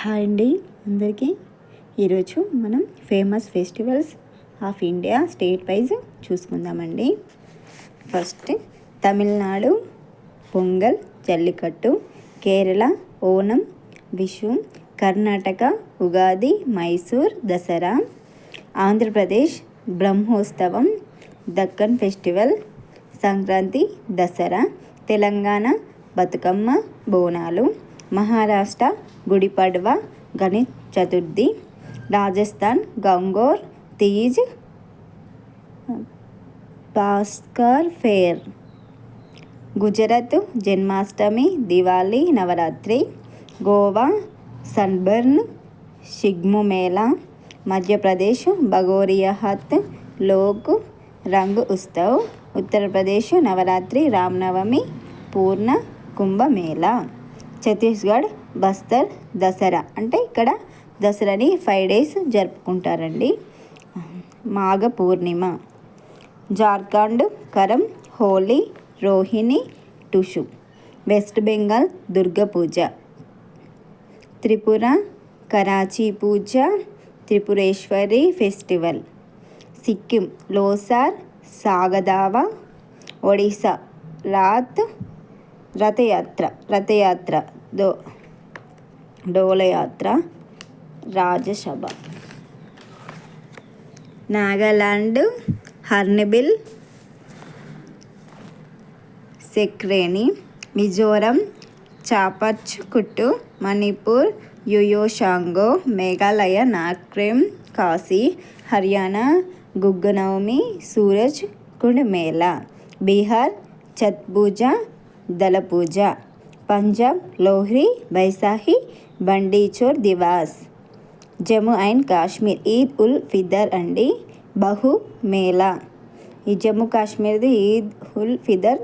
Hi అండి అందరికీ. ఈరోజు మనం famous festivals of India state wise చూసుకుందామండి. First Tamil Nadu Pongal Jallikattu, Kerala Onam, Vishu, Karnataka Ugadi, Mysore Dasara, Andhra Pradesh Brahmotsavam, Deccan festival, Sankranti Dasara, Telangana Bathukamma Bonalu, Maharashtra Gudi Padwa Ganesh Chaturthi, Rajasthan Gangaur Teej Bhaskar fair, Gujarat Janmashtami Diwali Navratri, Goa Sunburn Shigmo mela, Madhya Pradesh Bhagoria Haat Lok Rang Utsav, Uttar Pradesh Navratri Ram Navami Purna Kumbh Mela, Chhattisgarh Bastar Dasara, అంటే ఇక్కడ దసరాని 5 days జరుపుకుంటారండి, మాఘ పూర్ణిమ, జార్ఖండ్ కరం హోలీ రోహిణి టుషు, వెస్ట్ బెంగాల్ దుర్గా పూజ, త్రిపుర కరాచీ పూజ త్రిపురేశ్వరి ఫెస్టివల్, సిక్కిం లోసార్ సాగదావా, ఒడిశా రథయాత్ర డోలయాత్ర రాజసభ, నాగాలాండ్ హర్న్బిల్ సెక్రేని, మిజోరం చాపచ్ కుట్టు, మణిపూర్ యుయోషాంగో, మేఘాలయ నాక్రెమ్ కాశీ, హర్యానా గుగ్గనౌమి సూరజ్ కుండ్ మేళా, బీహార్ ఛత్ పూజ దళ పూజ, పంజాబ్ లోహ్రీ బైసాహి బండి చోర్ దివాస్, జమ్మూ అండ్ కాశ్మీర్ ఈద్ ఉల్ ఫిదర్ అండి బహు మేళా. ఈ జమ్మూ కాశ్మీర్ది ఈద్ ఉల్ ఫిదర్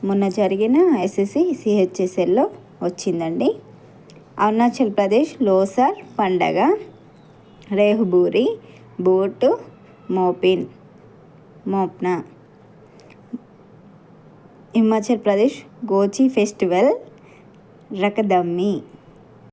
మొన్న జరిగిన ఎస్ఎస్సి సిహెచ్ఎస్ఎల్లో వచ్చిందండి. అరుణాచల్ ప్రదేశ్ లోసార్ పండగ, రేహుబూరి బోట్ మోప్నా, హిమాచల్ ప్రదేశ్ గోచి ఫెస్టివల్ రకదమ్మి.